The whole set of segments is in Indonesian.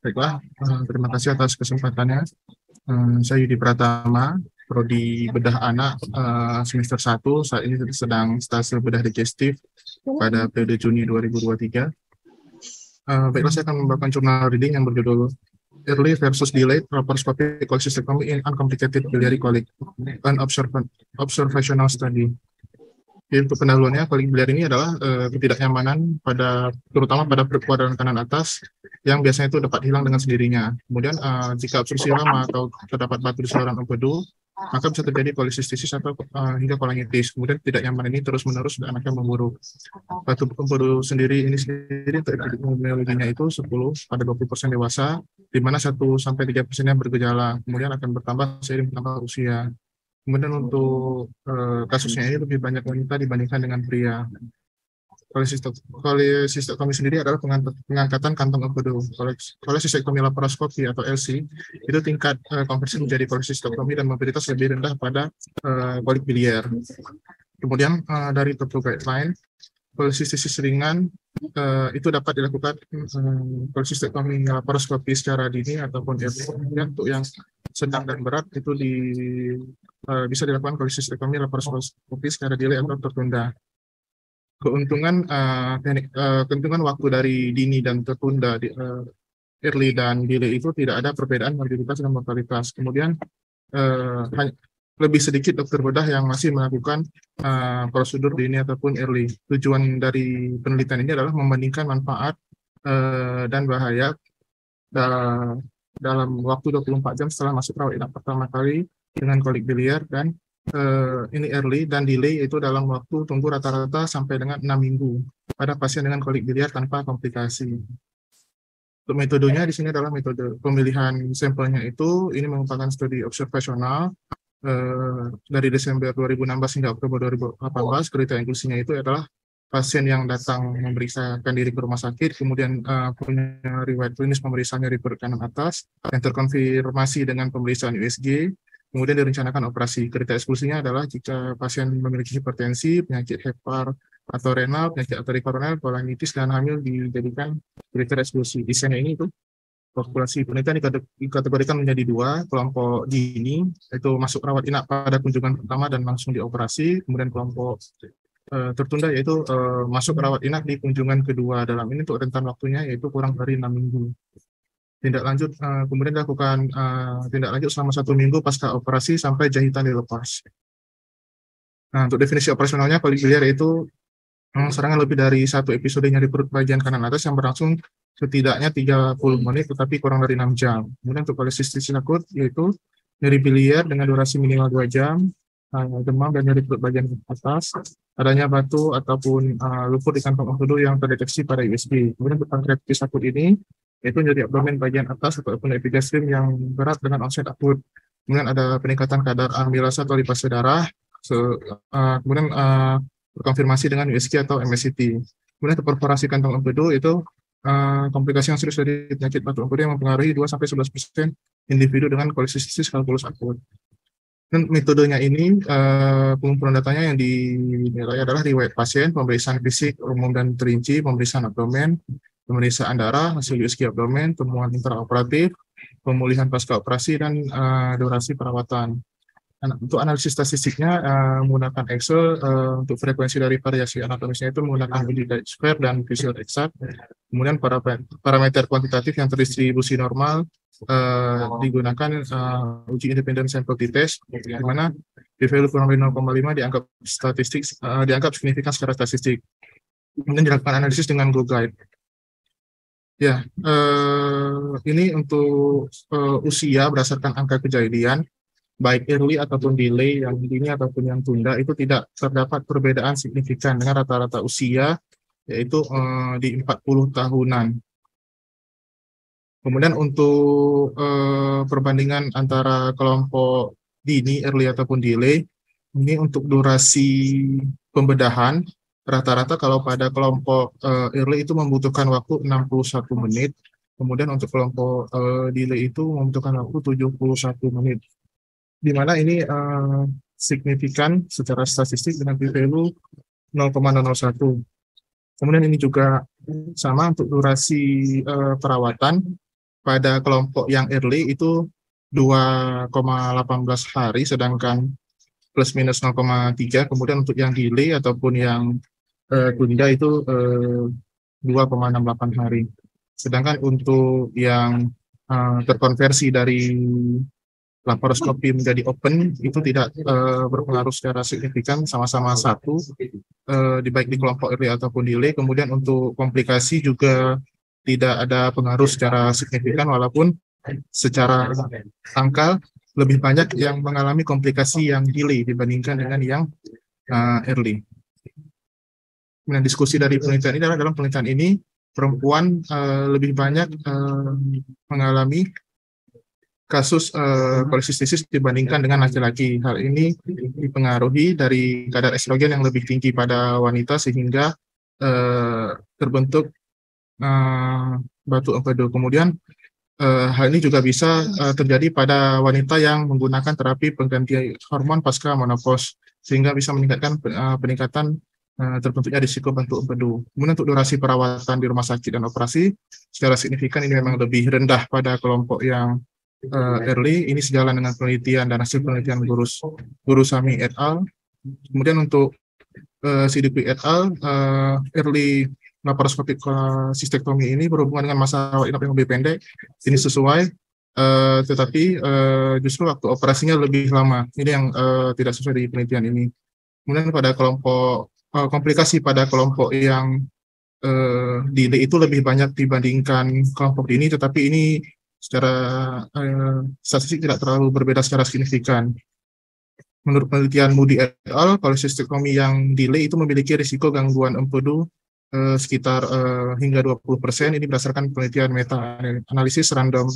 Baiklah, terima kasih atas kesempatannya. Saya Yudi Pratama, Prodi Bedah Anak semester 1. Saat ini sedang stase bedah digestif pada periode Juni 2023. Baiklah, saya akan membawakan jurnal reading yang berjudul Early versus Delayed Laparoscopic Cholecystectomy in Uncomplicated Biliary Colic, an Observational Study. Jadi untuk pendahuluannya, kolik biliar ini adalah ketidaknyamanan terutama pada perut kuadran kanan atas yang biasanya itu dapat hilang dengan sendirinya. Kemudian jika obstruksi lama atau terdapat batu di saluran empedu, maka bisa terjadi kolisistisis atau hingga kolangitis. Kemudian ketidaknyamanan ini terus-menerus dan anaknya memburuk. Batu empedu sendiri untuk epidemiologinya itu 10 pada 20% dewasa, di mana 1-3%-nya bergejala. Kemudian akan bertambah seiring bertambah usia. Kemudian untuk kasusnya ini lebih banyak wanita dibandingkan dengan pria. Kolesistektomi sendiri adalah pengangkatan kantong empedu. Kolesistektomi laparoskopi atau LC itu tingkat konversi menjadi kolesistektomi dan mobilitas lebih rendah pada kolik biliar. Kemudian dari TOPO guideline, kolesistisis ringan itu dapat dilakukan kolesistektomi laparoskopi secara dini ataupun untuk yang sedang dan berat itu bisa dilakukan kolesistektomi laparoskopi secara delay atau tertunda. Keuntungan waktu dari dini dan tertunda early dan delay itu tidak ada perbedaan morbiditas dan mortalitas. Kemudian lebih sedikit dokter bedah yang masih melakukan prosedur dini ataupun early. Tujuan dari penelitian ini adalah membandingkan manfaat dan bahaya dalam waktu 24 jam setelah masuk rawat inap pertama kali dengan kolik biliar, dan ini early dan delay itu dalam waktu tunggu rata-rata sampai dengan 6 minggu pada pasien dengan kolik biliar tanpa komplikasi. Untuk metodenya di sini adalah metode pemilihan sampelnya itu, ini merupakan studi observasional dari Desember 2016 hingga Oktober 2018. Kriteria inklusinya itu adalah pasien yang datang memeriksakan diri ke rumah sakit, kemudian punya riwayat klinis pemeriksaan nyeri perut kanan atas yang terkonfirmasi dengan pemeriksaan USG, kemudian direncanakan operasi. Kriteria eksklusinya adalah jika pasien memiliki hipertensi, penyakit hepar atau renal, penyakit arteri koroner, kolangitis, dan hamil dijadikan kriteria eksklusi. Desainnya ini itu populasi penelitian dikategorikan menjadi 2, kelompok dini, itu masuk rawat inap pada kunjungan pertama dan langsung dioperasi, kemudian kelompok tertunda yaitu masuk rawat inap di kunjungan kedua. Dalam ini untuk rentan waktunya yaitu kurang dari 6 minggu. Tindak lanjut kemudian dilakukan tindak lanjut selama 1 minggu pasca operasi sampai jahitan dilepas. Nah, untuk definisi operasionalnya, kolik biliar yaitu serangan lebih dari 1 episode nyeri perut bagian kanan atas yang berlangsung setidaknya 30 menit tetapi kurang dari 6 jam. Kemudian untuk kolesistisis akut yaitu nyeri biliar dengan durasi minimal 2 jam, demam dan nyeri perut bagian atas, adanya batu ataupun lumpur di kantong empedu yang terdeteksi pada USG. Kemudian untuk pankreatitis akut ini yaitu nyeri abdomen bagian atas ataupun epigastrim yang berat dengan onset akut. Kemudian ada peningkatan kadar amilasa atau lipase darah, kemudian berkonfirmasi dengan USG atau MSCT. Kemudian untuk perforasi kantong empedu itu komplikasi yang serius dari penyakit batu empedu yang mempengaruhi 2-11% individu dengan kolesistisis kalkulus akut. Dan metodenya ini, pengumpulan datanya yang dinilai adalah riwayat pasien, pemeriksaan fisik umum dan terinci, pemeriksaan abdomen, pemeriksaan darah, hasil USG abdomen, temuan intraoperatif, pemulihan pasca operasi, dan durasi perawatan. Untuk analisis statistiknya menggunakan Excel, untuk frekuensi dari variasi anatomisnya itu menggunakan uji square dan visual exact. Kemudian parameter kuantitatif yang terdistribusi normal digunakan uji independent sample t-test, di mana p-value kurang dari 0,5 dianggap signifikan secara statistik. Kemudian dilakukan analisis dengan GoGuide. Ya, ini untuk usia berdasarkan angka kejadian, baik early ataupun delay, yang dini ataupun yang tunda, itu tidak terdapat perbedaan signifikan dengan rata-rata usia, yaitu di 40 tahunan. Kemudian untuk perbandingan antara kelompok dini, early ataupun delay, ini untuk durasi pembedahan, rata-rata kalau pada kelompok early itu membutuhkan waktu 61 menit, kemudian untuk kelompok delay itu membutuhkan waktu 71 menit. Di mana ini signifikan secara statistik dengan p-value 0,001. Kemudian ini juga Sama untuk durasi perawatan pada kelompok yang early itu 2,18 hari, sedangkan plus minus 0,3. Kemudian untuk yang delay ataupun yang tunda itu 2,68 hari. Sedangkan untuk yang terkonversi dari laparoskopi menjadi open itu tidak berpengaruh secara signifikan, sama-sama satu baik di kelompok early ataupun delay. Kemudian untuk komplikasi juga tidak ada pengaruh secara signifikan, walaupun secara angka lebih banyak yang mengalami komplikasi yang delay dibandingkan dengan yang early. Nah, diskusi dari penelitian ini adalah dalam penelitian ini perempuan lebih banyak mengalami kasus kolesistisis dibandingkan dengan laki-laki. Hal ini dipengaruhi dari kadar estrogen yang lebih tinggi pada wanita sehingga terbentuk batu empedu. Kemudian hal ini juga bisa terjadi pada wanita yang menggunakan terapi pengganti hormon pasca menopause, sehingga bisa meningkatkan peningkatan terbentuknya risiko batu empedu. Kemudian untuk durasi perawatan di rumah sakit dan operasi secara signifikan ini memang lebih rendah pada kelompok yang early. Ini sejalan dengan penelitian dan hasil penelitian Guru Sami et al. Kemudian untuk CDP et al, early laparoskopik sistektomi ini berhubungan dengan masa rawat inap yang lebih pendek. Ini sesuai, tetapi justru waktu operasinya lebih lama. Ini yang tidak sesuai di penelitian ini. Kemudian pada kelompok komplikasi pada kelompok yang delay itu lebih banyak dibandingkan kelompok ini, tetapi ini secara statistik tidak terlalu berbeda secara signifikan. Menurut penelitian Moody et al, kolesistektomi yang delay itu memiliki risiko gangguan empedu sekitar hingga 20%. Ini berdasarkan penelitian meta-analisis random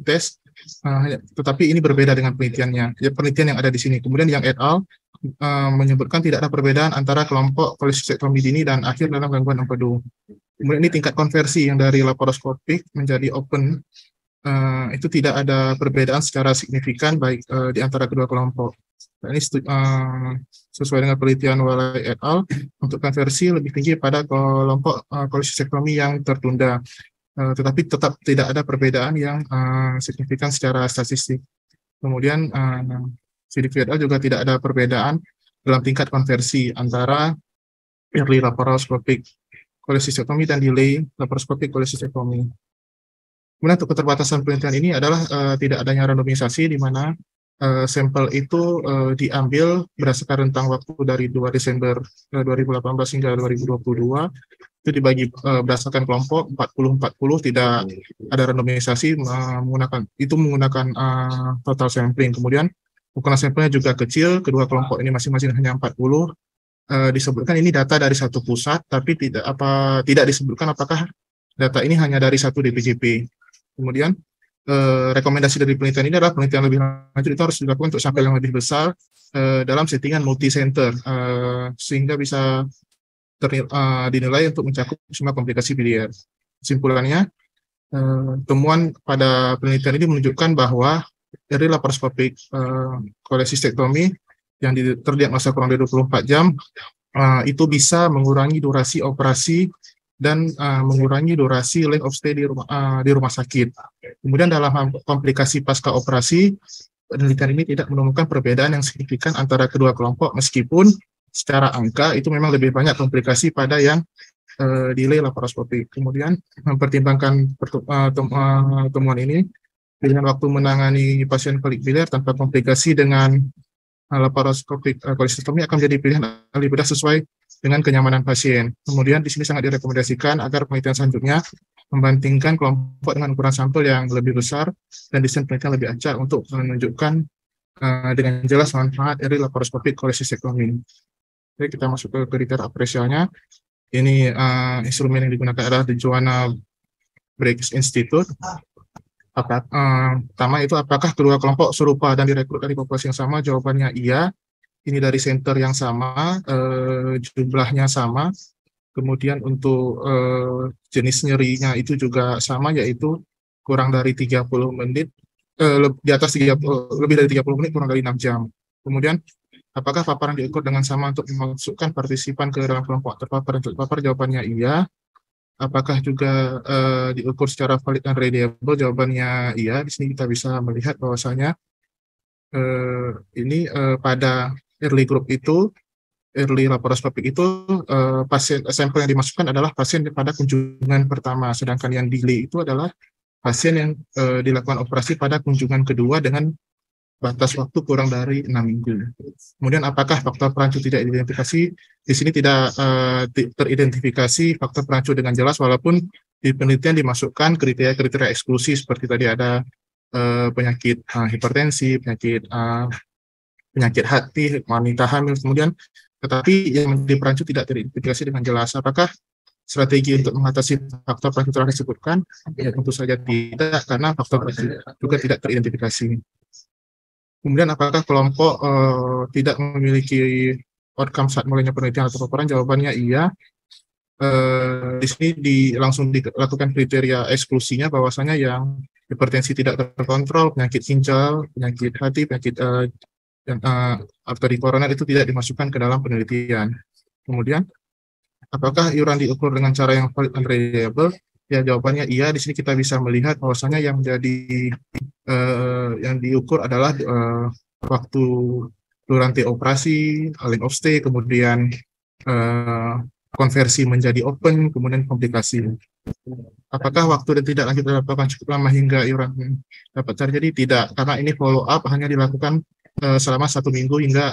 test. Tetapi ini berbeda dengan penelitiannya, penelitian yang ada di sini. Kemudian yang et al menyebutkan tidak ada perbedaan antara kelompok kolesistektomi dini dan akhir dalam gangguan empedu. Kemudian ini tingkat konversi yang dari laparoskopik menjadi open, itu tidak ada perbedaan secara signifikan baik di antara kedua kelompok. Nah, ini sesuai dengan penelitian Walai et al, untuk konversi lebih tinggi pada kelompok kolesistektomi yang tertunda, tetapi tetap tidak ada perbedaan yang signifikan secara statistik. Kemudian CDP et al juga tidak ada perbedaan dalam tingkat konversi antara early laparoscopic kolesistektomi dan delay laparoscopic kolesistektomi. Kemudian untuk keterbatasan penelitian ini adalah tidak adanya randomisasi, di mana sampel itu diambil berdasarkan rentang waktu dari 2 Desember 2018 hingga 2022. Itu dibagi berdasarkan kelompok 40-40, tidak ada randomisasi, menggunakan total sampling. Kemudian ukuran sampelnya juga kecil, kedua kelompok ini masing-masing hanya 40. Disebutkan ini data dari satu pusat, tapi tidak disebutkan apakah data ini hanya dari satu DPJP. Kemudian rekomendasi dari penelitian ini adalah penelitian lebih lanjut itu harus dilakukan untuk sampel yang lebih besar dalam settingan multi-center, sehingga bisa dinilai untuk mencakup semua komplikasi biliar. Kesimpulannya, temuan pada penelitian ini menunjukkan bahwa early laparoscopic kolesistektomi yang terdiagnosa kurang dari 24 jam itu bisa mengurangi durasi operasi dan mengurangi durasi length of stay di rumah sakit. Kemudian dalam komplikasi pasca operasi, penelitian ini tidak menemukan perbedaan yang signifikan antara kedua kelompok, meskipun secara angka itu memang lebih banyak komplikasi pada yang delay laparoskopi. Kemudian mempertimbangkan temuan ini, pilihan waktu menangani pasien kolik biliar tanpa komplikasi dengan laparoskopik kolesistektomi akan menjadi pilihan ahli bedah sesuai dengan kenyamanan pasien. Kemudian di sini sangat direkomendasikan agar penelitian selanjutnya membandingkan kelompok dengan ukuran sampel yang lebih besar dan desain penelitian lebih acak untuk menunjukkan dengan jelas manfaat dari laparoskopik kolesistektomi. Oke, kita masuk ke kriteria apresialnya. Ini instrumen yang digunakan adalah the Joanna Briggs Institute. Pertama itu, apakah kedua kelompok serupa dan direkrut dari populasi yang sama? Jawabannya iya. Ini dari center yang sama, jumlahnya sama. Kemudian untuk jenis nyerinya itu juga sama, yaitu kurang dari 30 menit, di atas 30, lebih dari 30 menit, kurang dari 6 jam. Kemudian Apakah paparan diukur dengan sama untuk memasukkan partisipan ke dalam kelompok terpapar dan tidak terpapar? Jawabannya iya. Apakah juga diukur secara valid dan reliable? Jawabannya iya. Di sini kita bisa melihat bahwasanya ini pada early group itu, early laparoskopik itu pasien sampel yang dimasukkan adalah pasien pada kunjungan pertama, sedangkan yang delay itu adalah pasien yang dilakukan operasi pada kunjungan kedua dengan batas waktu kurang dari 6 minggu. Kemudian apakah faktor perancu tidak identifikasi? Di sini tidak teridentifikasi faktor perancu dengan jelas, walaupun di penelitian dimasukkan kriteria-kriteria eksklusi seperti tadi ada penyakit hipertensi, penyakit hati, wanita hamil, kemudian tetapi yang menjadi perancu tidak teridentifikasi dengan jelas. Apakah strategi untuk mengatasi faktor perancu telah disebutkan? Ya tentu saja tidak, karena faktor perancu juga tidak teridentifikasi. Kemudian apakah kelompok tidak memiliki outcome saat mulainya penelitian atau paparan? Jawabannya iya. Di sini langsung dilakukan kriteria eksklusinya bahwasanya yang hipertensi tidak terkontrol, penyakit ginjal, penyakit hati, penyakit arteri koroner itu tidak dimasukkan ke dalam penelitian. Kemudian apakah iuran diukur dengan cara yang valid dan reliable? Ya, jawabannya iya. Di sini kita bisa melihat bahwasanya yang yang diukur adalah waktu durasi operasi, length of stay, kemudian konversi menjadi open, kemudian komplikasi. Apakah waktu dan tidak lanjut dilakukan cukup lama hingga iuran dapat terjadi? Tidak, karena ini follow up hanya dilakukan selama 1 minggu hingga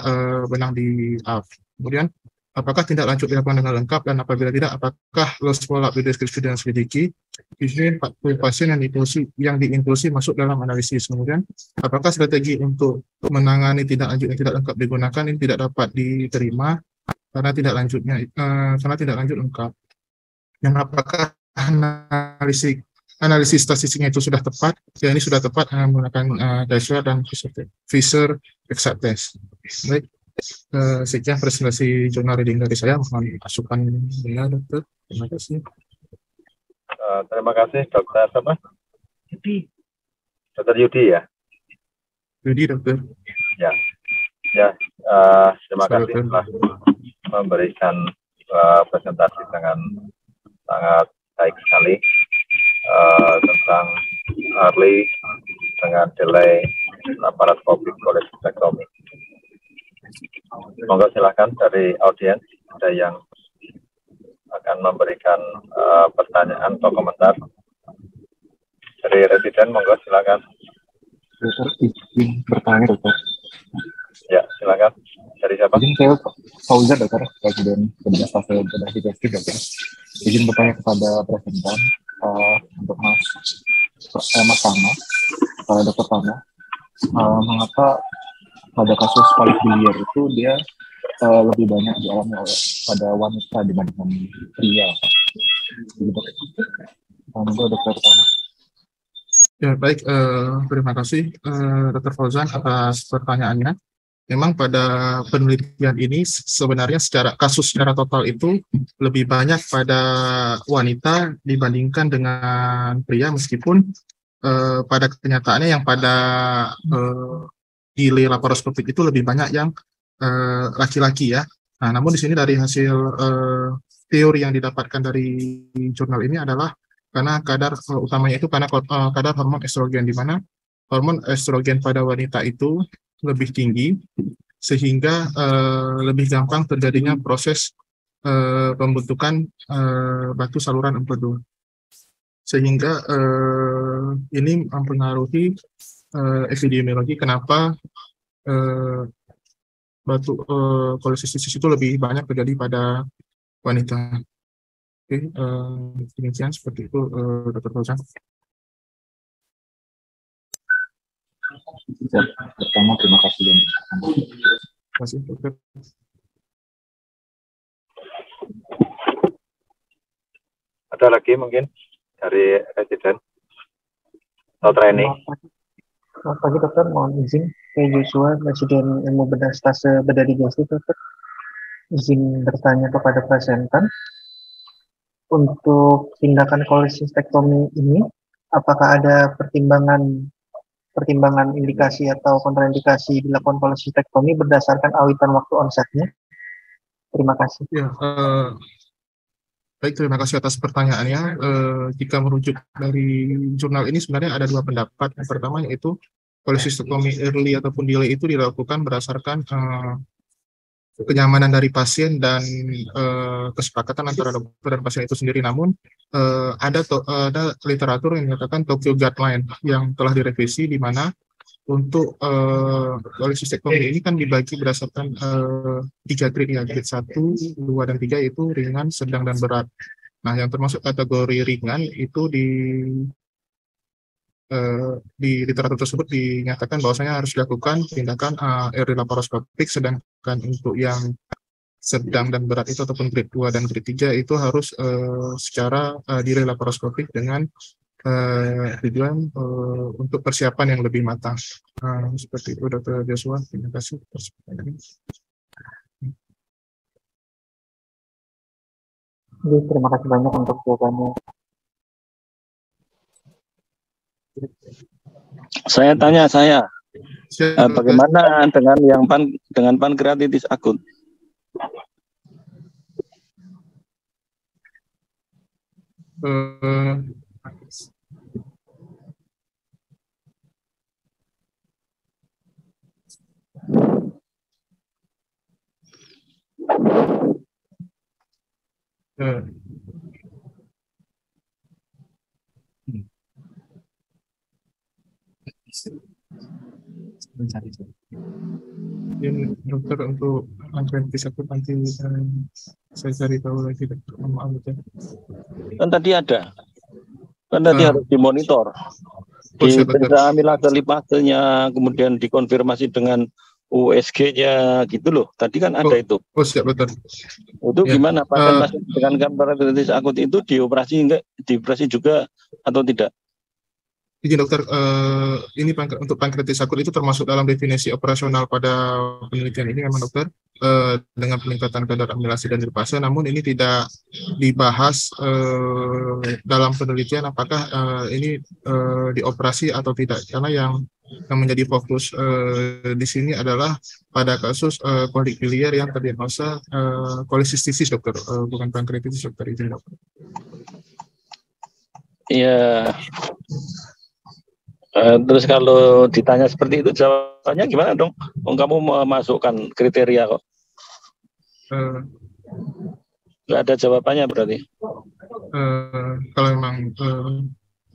benang di up. Kemudian apakah tindak lanjut dilakukan dengan lengkap, dan apabila tidak, apakah loss follow up dideskripsi dan selidiki? Di sini 40 pasien yang diinklusi masuk dalam analisis. Kemudian apakah strategi untuk menangani tindak lanjut yang tidak lengkap digunakan? Ini tidak dapat diterima karena tidak lanjut lengkap. Dan apakah analisis statistiknya itu sudah tepat? Ya, ini sudah tepat menggunakan Dicey dan Fisher exact test. Baik. Sekian presentasi jurnal reading dari saya. Mohon masukan ya, dokter. Terima kasih. Terima kasih, dokter siapa? Dokter Yudi ya. Yudi, dokter. Ya. Terima kasih telah memberikan presentasi dengan sangat baik sekali tentang early dengan delay laparoskopik koleksektomi. Monggo silakan dari audiens ada yang akan memberikan pertanyaan atau komentar. Dari residen, monggo silakan. Dokter, izin bertanya, dokter. Ya, silakan. Dari siapa? Izin, saya Fauzan, dokter, Presiden Bedah Stase Bedah Digestif, dokter. Izin bertanya kepada presentan untuk Mas Tama, Dokter Tama, mengapa pada kasus polik biliar itu dia lebih banyak dialami pada wanita dibandingkan pria? Monggo, Dokter Tama. Ya, baik. Terima kasih, Dr. Fauzan, atas pertanyaannya. Memang pada penelitian ini sebenarnya secara total itu lebih banyak pada wanita dibandingkan dengan pria, meskipun pada kenyataannya yang pada delay laparoskopik itu lebih banyak yang laki-laki ya. Nah, namun di sini dari hasil teori yang didapatkan dari jurnal ini adalah karena kadar utamanya itu karena kadar hormon estrogen, di mana hormon estrogen pada wanita itu lebih tinggi, sehingga lebih gampang terjadinya proses pembentukan batu saluran empedu, sehingga ini mempengaruhi epidemiologi kenapa batu kolesistis itu lebih banyak terjadi pada wanita. Oke, demikian seperti itu, Dr. Fauzan. Pertama, terima kasih. Terima kasih, dokter. Ada lagi mungkin dari residen atau training? Selamat pagi, dokter. Mohon izin, saya Joshua, Residen Ilmu Bedah Stase Bedah Digestif, dokter. Izin bertanya kepada presentan. Untuk tindakan kolesistektomi ini, apakah ada pertimbangan pertimbangan indikasi atau kontraindikasi dilakukan kolesistektomi berdasarkan awitan waktu onsetnya? Terima kasih. Ya, baik, terima kasih atas pertanyaannya. Jika merujuk dari jurnal ini sebenarnya ada dua pendapat. Yang pertama yaitu kolesistektomi early ataupun delay itu dilakukan berdasarkan kenyamanan dari pasien dan kesepakatan antara dokter dan pasien itu sendiri. Namun ada literatur yang menyatakan Tokyo Guideline yang telah direvisi, di mana untuk kolesistektomi ini kan dibagi berdasarkan 3 grade, ya, grade 1, 2, dan 3 itu ringan, sedang, dan berat. Nah, yang termasuk kategori ringan itu di literatur tersebut dinyatakan bahwasanya harus dilakukan tindakan early laparoskopik, sedangkan untuk yang sedang dan berat itu ataupun grade 2 dan grade 3 itu harus secara delay laparoskopik dengan tujuan untuk persiapan yang lebih matang. Seperti itu, Dr. Joshua. Terima kasih atas pertanyaannya. Terima kasih banyak untuk jawabannya. Saya tanya Siap, bagaimana dengan yang dengan pankreatitis akut? Dokter, untuk pankreatitis akut nanti saya cari tahu lagi, dokter. Maaf, ya. Kan tadi harus dimonitor, diperiksa amilase lipasenya, kemudian dikonfirmasi dengan USG-nya gitu loh. Tadi kan ada itu. Oh, siap, betul. Itu Ya, gimana pasien dengan pankreatitis akut itu dioperasi juga atau tidak? Izin dokter, ini untuk pankreatitis akut itu termasuk dalam definisi operasional pada penelitian ini memang, dokter, dengan peningkatan kadar amilase dan lipase. Namun ini tidak dibahas dalam penelitian apakah ini dioperasi atau tidak, karena yang menjadi fokus di sini adalah pada kasus kolik biliar yang terdiagnosa kolesistisis, dokter, bukan pankreatitis, dokter. Izin, dokter. Iya. Terus kalau ditanya seperti itu jawabannya gimana dong? Kamu memasukkan kriteria kok. Nggak ada jawabannya berarti. Kalau memang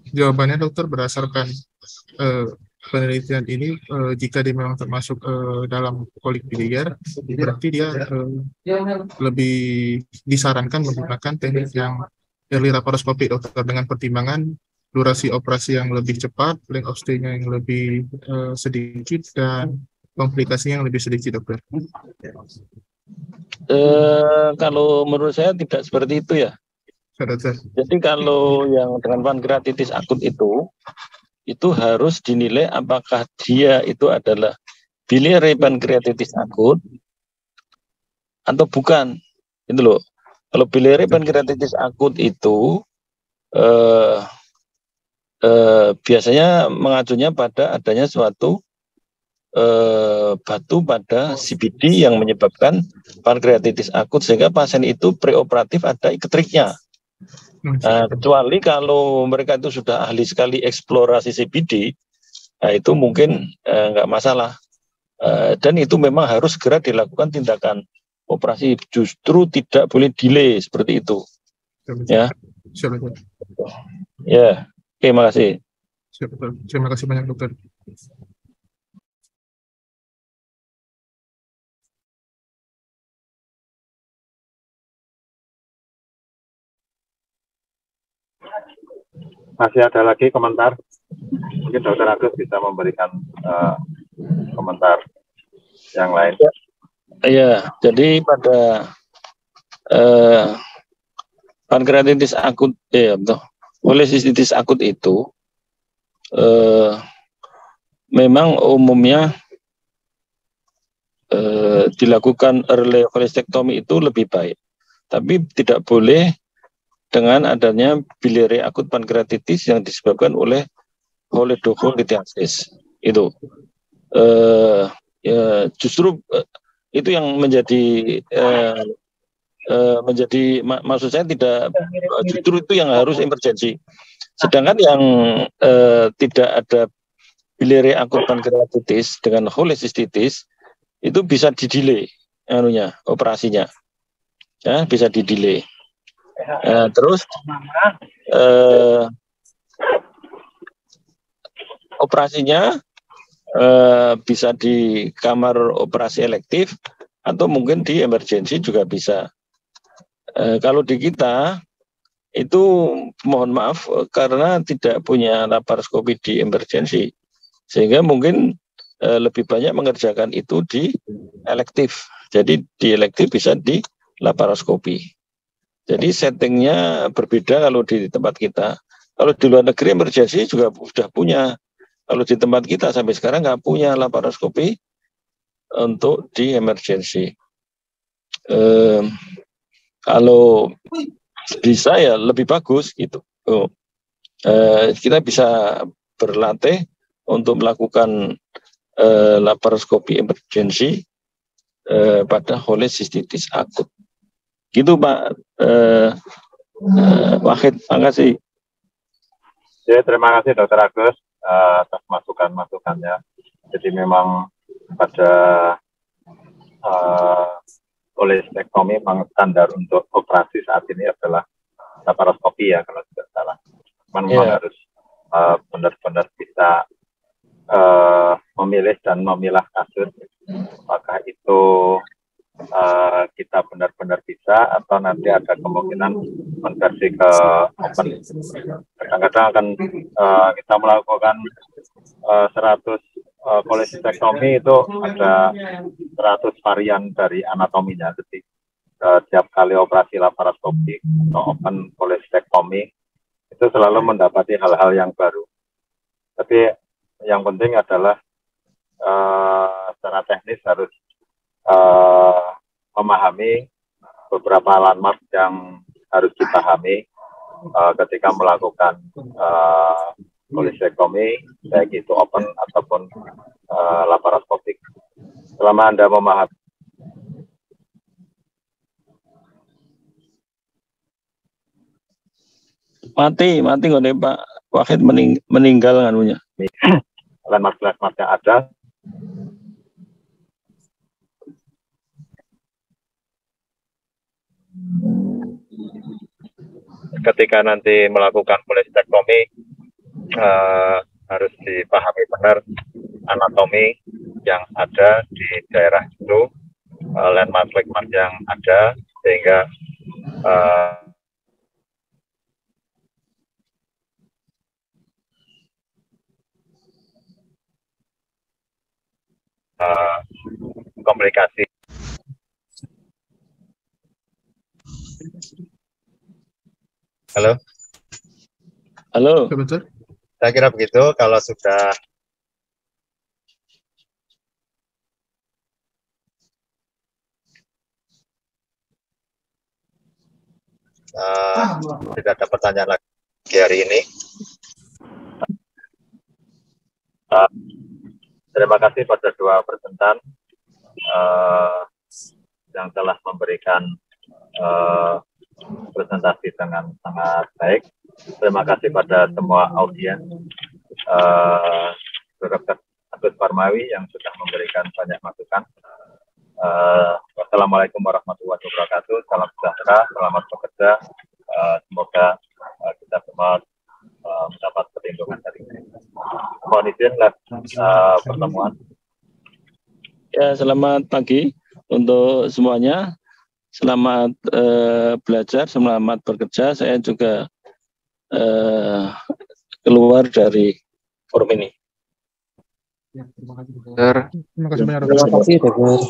jawabannya, dokter, berdasarkan penelitian ini, jika dia memang termasuk dalam kolik biliar, berarti dia lebih disarankan menggunakan teknik yang early laparoskopik, dokter, dengan pertimbangan durasi operasi yang lebih cepat, length of stay-nya yang lebih sedikit, dan komplikasinya yang lebih sedikit, dokter. Kalau menurut saya tidak seperti itu ya. Dokter. Jadi kalau yang dengan pankreatitis akut itu harus dinilai apakah dia itu adalah biliary pankreatitis akut atau bukan. Itu loh. Kalau biliary pankreatitis akut itu biasanya mengacunya pada adanya suatu batu pada CBD yang menyebabkan pankreatitis akut, sehingga pasien itu preoperatif ada iketriknya. Kecuali kalau mereka itu sudah ahli sekali eksplorasi CBD, nah itu mungkin nggak masalah. Dan itu memang harus segera dilakukan tindakan operasi, justru tidak boleh delay seperti itu. Ya. Ya. Terima kasih. Terima kasih banyak, dokter. Masih ada lagi komentar? Mungkin Dr. Agus bisa memberikan komentar yang lain. Iya, jadi pada pankreatitis akut, kolesistitis akut itu memang umumnya dilakukan early kolestektomi itu lebih baik, tapi tidak boleh dengan adanya biliary akut pankreatitis yang disebabkan oleh cholelithiasis. Itu ya, justru itu yang menjadi maksud saya tidak, justru itu yang harus emergensi. Sedangkan yang tidak ada biliary akut pankreatitis dengan holesistitis itu bisa didelay operasinya, ya, bisa didelay. Terus operasinya bisa di kamar operasi elektif atau mungkin di emergensi juga bisa. Kalau di kita itu mohon maaf karena tidak punya laparoskopi di emergensi, sehingga mungkin lebih banyak mengerjakan itu di elektif. Jadi di elektif bisa di laparoskopi. Jadi settingnya berbeda kalau di tempat kita. Kalau di luar negeri emergensi juga sudah punya. Kalau di tempat kita sampai sekarang nggak punya laparoskopi untuk di emergensi. Kalau bisa ya lebih bagus gitu. Kita bisa berlatih untuk melakukan laparoskopi emergensi pada holesistitis akut. Gitu Pak Wahid, makasih. Ya, terima kasih Dr. Agus atas masukan-masukannya. Jadi memang pada kolestektomi memang standar untuk operasi saat ini adalah laparoskopi ya kalau tidak salah. Memang harus benar-benar bisa memilih dan memilah kasus apakah itu kita benar-benar bisa atau nanti ada kemungkinan konversi ke open. Kadang-kadang akan kita melakukan 100 kolestektomi itu ada 100 varian dari anatominya. Jadi setiap kali operasi laparoskopi atau open kolestektomi itu selalu mendapati hal-hal yang baru. Tapi yang penting adalah secara teknis harus memahami beberapa landmark yang harus dipahami ketika melakukan kolestektomi, baik itu open ataupun laparoskopik. Selama Anda memahami. Mati nggak Pak Wahid meninggal nganunya. Landmark yang ada. Ketika nanti melakukan kolestektomi harus dipahami benar anatomi yang ada di daerah itu, landmark yang ada, sehingga komplikasi. Halo. Betul. Saya kira begitu. Kalau sudah tidak ada pertanyaan lagi hari ini. Terima kasih pada dua presentan yang telah memberikan presentasi dengan sangat baik. Terima kasih pada semua audiens, Dr. Agus Parmawi yang sudah memberikan banyak masukan. Wassalamualaikum warahmatullahi wabarakatuh. Salam sejahtera, selamat bekerja. Semoga kita semua mendapat perlindungan dari ini. Mohon izin pertemuan. Ya, selamat pagi untuk semuanya. Selamat belajar, selamat bekerja. Saya juga keluar dari forum ini. Terima kasih banyak. Terima kasih, Dr.